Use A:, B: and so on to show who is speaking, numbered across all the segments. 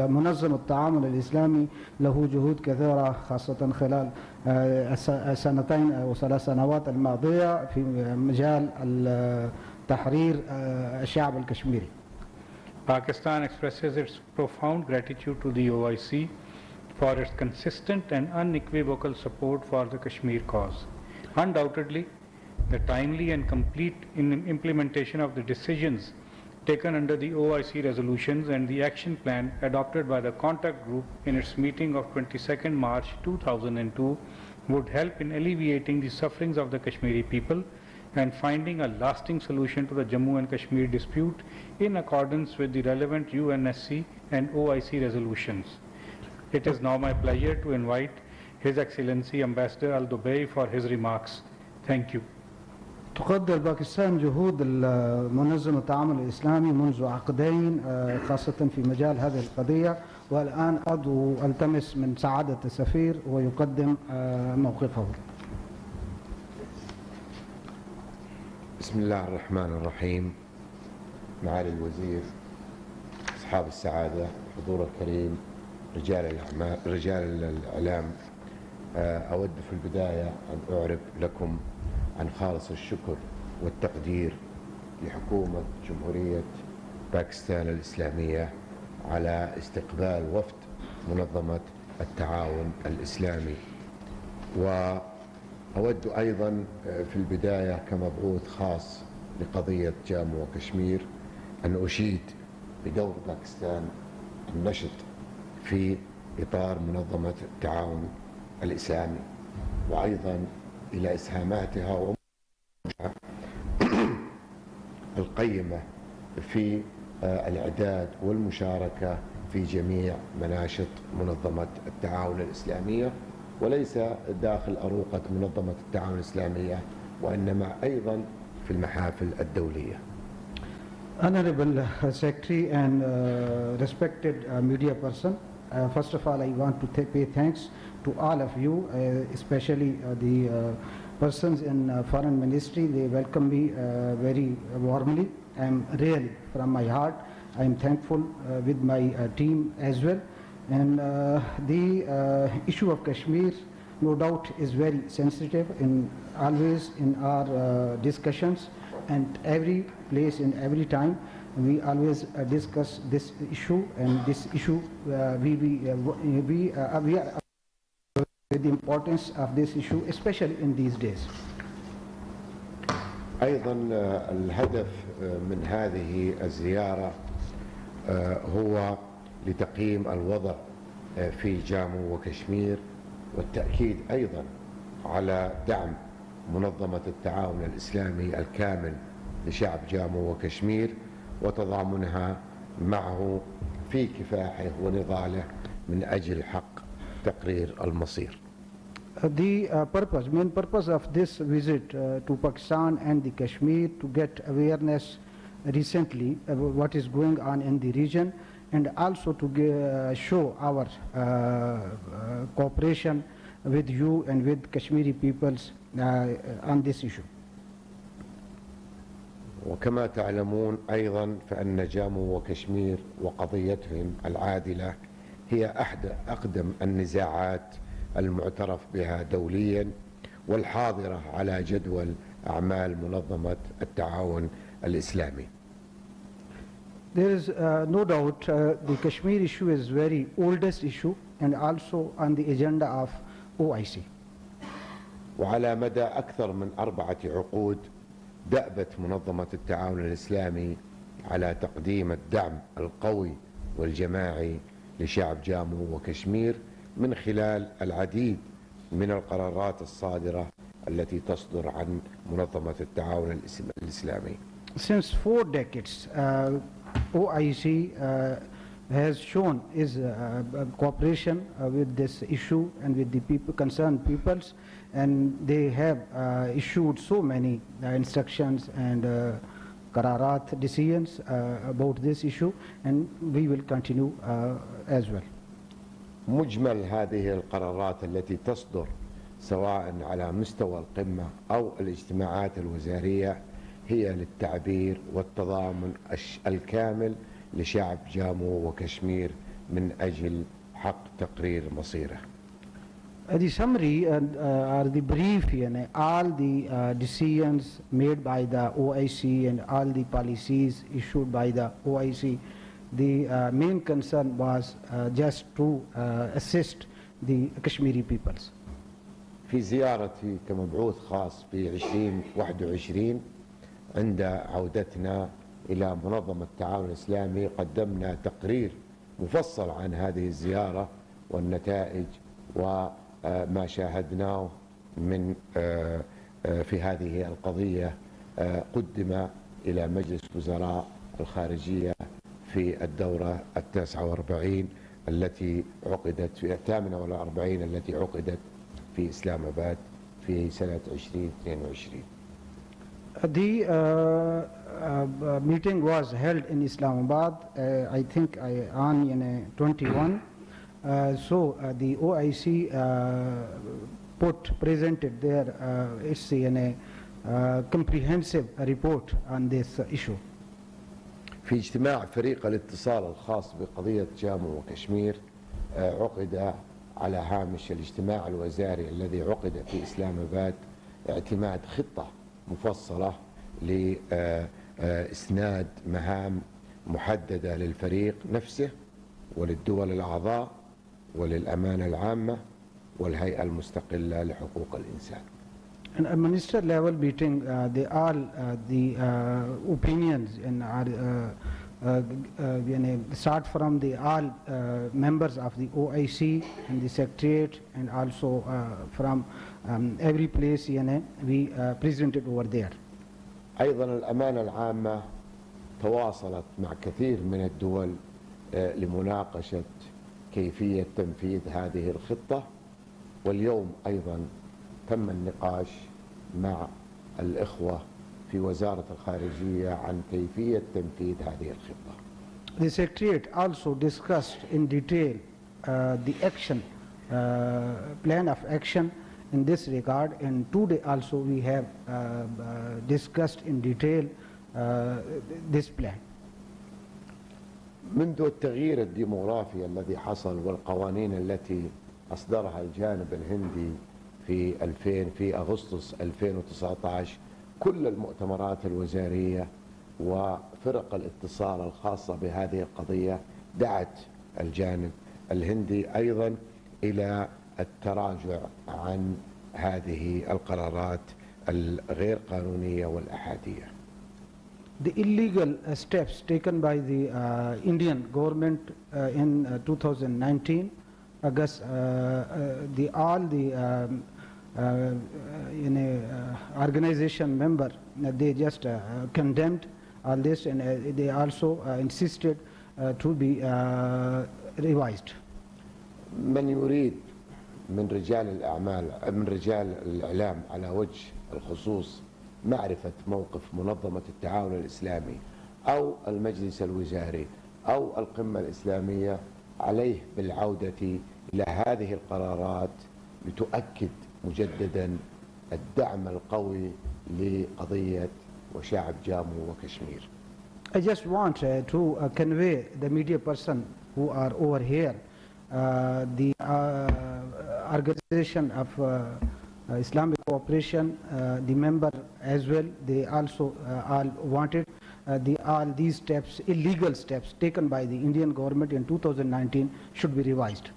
A: منظم التعاون الإسلامي له جهود كثيرة خاصة خلال السنتين أو 3 سنوات الماضية في مجال تحرير الشعب الكشميري.
B: Pakistan expresses its profound gratitude to the OIC for its consistent and unequivocal support for the Kashmir cause. Undoubtedly, the timely and complete implementation of the decisions taken under the OIC resolutions and the action plan adopted by the contact group in its meeting of 22nd March 2002 would help in alleviating the sufferings of the Kashmiri people and finding a lasting solution to the Jammu and Kashmir dispute in accordance with the relevant UNSC and OIC resolutions. It is now my pleasure to invite His Excellency Ambassador Al-Dubai for his remarks. Thank you.
A: تقدر باكستان جهود منظمة التعاون الإسلامي منذ عقدين خاصة في مجال هذه القضية، والآن ألتمس من سعادة السفير ويقدم موقفه.
C: بسم الله الرحمن الرحيم. معالي الوزير، أصحاب السعادة، حضور الكريم، رجال الإعلام، أود في البداية أن أعرب لكم عن خالص الشكر والتقدير لحكومة جمهورية باكستان الإسلامية على استقبال وفد منظمة التعاون الإسلامي. وأود أيضا في البداية كمبعوث خاص لقضية جامو وكشمير أن أشيد بدور باكستان النشط في إطار منظمة التعاون الإسلامي، وأيضا إلى إسهاماتها القيمة في الإعداد والمشاركة في جميع مناشط منظمة التعاون الإسلامية، وليس داخل أروقة منظمة التعاون الإسلامية وإنما أيضا في المحافل الدولية.
A: Honorable Secretary and respected media person, first of all I want to pay thanks to all of you, especially the persons in Foreign Ministry. They welcome me very warmly. I am really from my heart. I am thankful with my team as well. And the issue of Kashmir, no doubt, is very sensitive always in our discussions, and every place in every time we always discuss this issue, and this issue we are with the importance of this issue, especially in these days.
C: أيضا الهدف من هذه الزيارة هو لتقييم الوضع في جامو وكشمير، والتأكيد أيضا على دعم منظمة التعاون الإسلامي الكامل لشعب جامو وكشمير وتضامنها معه في كفاحه ونضاله من أجل حق تقرير المصير.
A: The main purpose of this visit to Pakistan and the Kashmir to get awareness recently about what is going on in the region, and also to show our cooperation with you and with Kashmiri peoples on this issue.
C: وكما تعلمون أيضا فإن جامو وكشمير وقضيتهم العادلة هي أقدم النزاعات المعترف بها دوليا والحاضرة على جدول أعمال منظمة التعاون الإسلامي.
A: There is no doubt the Kashmir issue is very oldest issue and also on the agenda of OIC.
C: وعلى مدى أكثر من 4 عقود دأبت منظمة التعاون الإسلامي على تقديم الدعم القوي والجماعي لشعب جامو وكشمير من خلال العديد من القرارات الصادرة التي تصدر عن منظمة التعاون الإسلامي.
A: Since 4 decades, OIC has shown its cooperation with this issue and with the concerned peoples, and they have issued so many instructions and qararat decisions about this issue, and we will continue as well.
C: مجمل هذه القرارات التي تصدر سواء على مستوى القمة أو الاجتماعات الوزارية هي للتعبير والتضامن الكامل لشعب جامو وكشمير من أجل حق تقرير مصيره.
A: The summary or the brief, all the decisions made by the OIC and all the policies issued by the OIC, the main concern was just to assist the Kashmiri peoples.
C: في زيارتي كمبعوث خاص في 2021 عند عودتنا إلى منظمة التعاون الإسلامي قدمنا تقرير مفصل عن هذه الزيارة والنتائج وما شاهدناه من في هذه القضية. قدم إلى مجلس وزراء الخارجية في الدورة 49 التي عقدت في 48 التي عقدت في إسلام آباد في سنة 2022.
A: The meeting was held in Islamabad, I think on 21. So the OIC presented their its comprehensive report on this issue.
C: في اجتماع فريق الاتصال الخاص بقضية جامو وكشمير عقد على هامش الاجتماع الوزاري الذي عقد في إسلام آباد اعتماد خطة مفصلة لإسناد مهام محددة للفريق نفسه وللدول الأعضاء وللأمانة العامة والهيئة المستقلة لحقوق الإنسان.
A: In a minister level meeting, the opinions and start from the all members of the OIC and the secretariat and also from every place we presented over there.
C: أيضا الأمانة العامة تواصلت مع كثير من الدول لمناقشة كيفية تنفيذ هذه الخطة، واليوم أيضا تم النقاش مع الإخوة في وزارة الخارجية عن كيفية تنفيذ هذه الخطة.
A: The Secretariat also discussed in detail the action, plan of action in this regard, and today also we have discussed in detail this plan.
C: منذ التغيير الديموغرافي الذي حصل والقوانين التي أصدرها الجانب الهندي في أغسطس 2019 كل المؤتمرات الوزارية وفرق الاتصال الخاصة بهذه القضية دعت الجانب الهندي أيضا إلى التراجع عن هذه القرارات الغير قانونية والأحادية.
A: The illegal steps taken by the Indian government in 2019 August, all the organization member, they just condemned all this, and they also insisted to be revised.
C: من يريد من رجال الأعمال من رجال الإعلام على وجه الخصوص معرفة موقف منظمة التعاون الإسلامي أو المجلس الوزاري أو القمة الإسلامية عليه بالعودة إلى هذه القرارات لتؤكد مجددا الدعم القوي لقضية وشعب جامو وكشمير.
A: I just want to convey the media person who are over here, the organization of Islamic Cooperation, the member as well, they also all wanted all these steps, illegal steps taken by the Indian government in 2019 should be revised.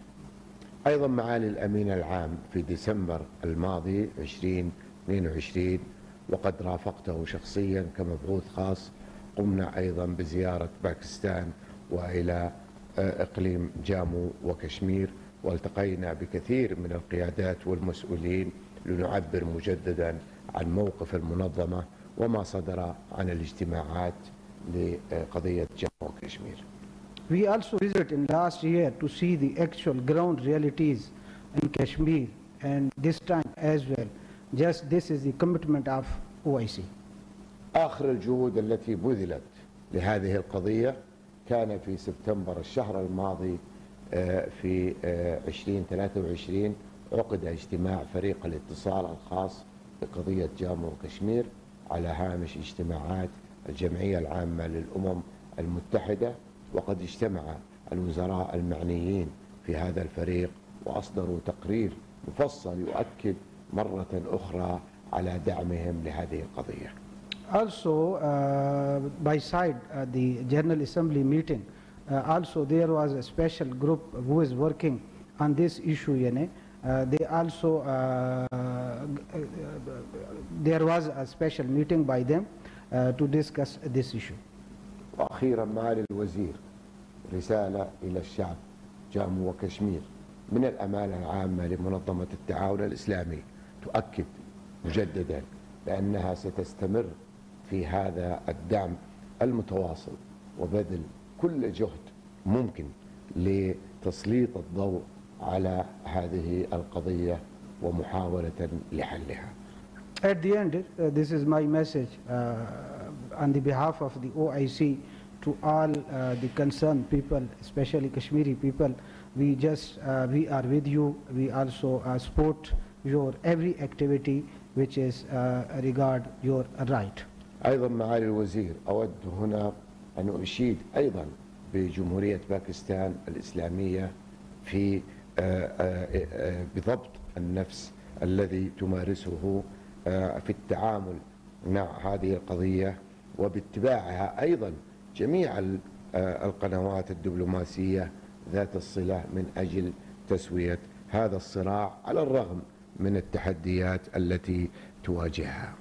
C: أيضا معالي الأمين العام في ديسمبر الماضي 2022 وقد رافقته شخصيا كمبعوث خاص قمنا أيضا بزيارة باكستان وإلى إقليم جامو وكشمير والتقينا بكثير من القيادات والمسؤولين لنعبر مجددا عن موقف المنظمة وما صدر عن الاجتماعات لقضية جامو وكشمير.
A: We also visited in last year to see the actual ground realities in Kashmir, and this time as well. Just this is the commitment of OIC.
C: آخر الجهود التي بذلت لهذه القضية كان في سبتمبر الشهر الماضي في 2023 عقد اجتماع فريق الاتصال الخاص بقضية جامو وكشمير على هامش اجتماعات الجمعية العامة للأمم المتحدة، وقد اجتمع الوزراء المعنيين في هذا الفريق وأصدروا تقرير مفصل يؤكد مرة أخرى على دعمهم لهذه القضية.
A: Also, by side the General Assembly meeting, also there was a special group who is working on this issue. They also there was a special meeting by them to discuss this issue.
C: وأخيرا معالي الوزير، رسالة إلى الشعب جامو وكشمير من الأمانة العامة لمنظمة التعاون الإسلامي تؤكد مجددا بأنها ستستمر في هذا الدعم المتواصل وبذل كل جهد ممكن لتسليط الضوء على هذه القضية ومحاولة لحلها.
A: At the end, this is my message on the behalf of the OIC to all the concerned people, especially Kashmiri people. We are with you. We also support your every activity which is regard your right.
C: أيضا معالي الوزير، أود هنا أن أشيد أيضا بجمهورية باكستان الإسلامية في بضبط النفس الذي تمارسه في التعامل مع هذه القضية وباتباعها أيضا جميع القنوات الدبلوماسية ذات الصلة من أجل تسوية هذا الصراع على الرغم من التحديات التي تواجهها.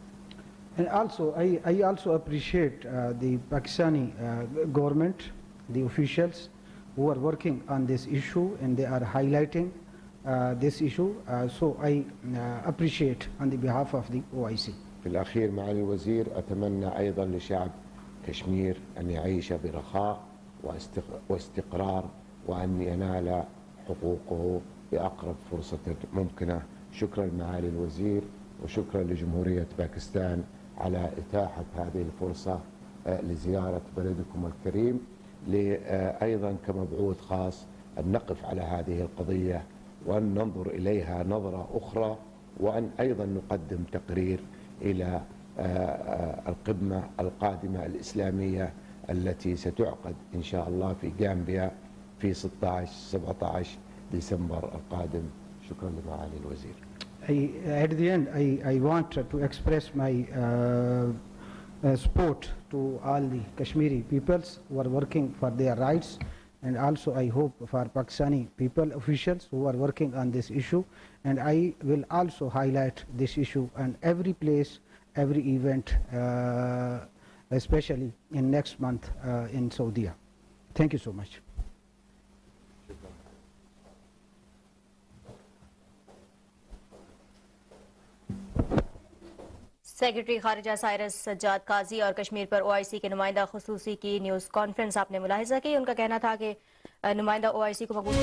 A: And also, I also appreciate the Pakistani government, the officials who are working on this issue and they are highlighting this issue. So I appreciate on the behalf of the OIC.
C: في الأخير معالي الوزير، أتمنى أيضا لشعب كشمير أن يعيش برخاء واستقرار وأن ينال حقوقه بأقرب فرصة ممكنة. شكرا معالي الوزير وشكرا لجمهورية باكستان على إتاحة هذه الفرصة لزيارة بلدكم الكريم، أيضا كمبعوث خاص أن نقف على هذه القضية وأن ننظر إليها نظرة أخرى وأن أيضا نقدم تقرير إلى القمة القادمة الإسلامية التي ستعقد إن شاء الله في غامبيا في 16-17 ديسمبر القادم. شكرا لمعالي الوزير.
A: At the end, I want to express my support to all the Kashmiri peoples who are working for their rights, and also I hope for Pakistani people, officials who are working on this issue, and I will also highlight this issue on every place, every event, especially in next month in Saudi. Thank you so much.
D: Secretary खारिजा साइरस सज्जाद काजी और कश्मीर पर ओआईसी के नुमाइंदा खुसूसी की news conference आपने मुलाहिजा की। उनका कहना था कि नुमाइंदा ओआईसी को मकबूल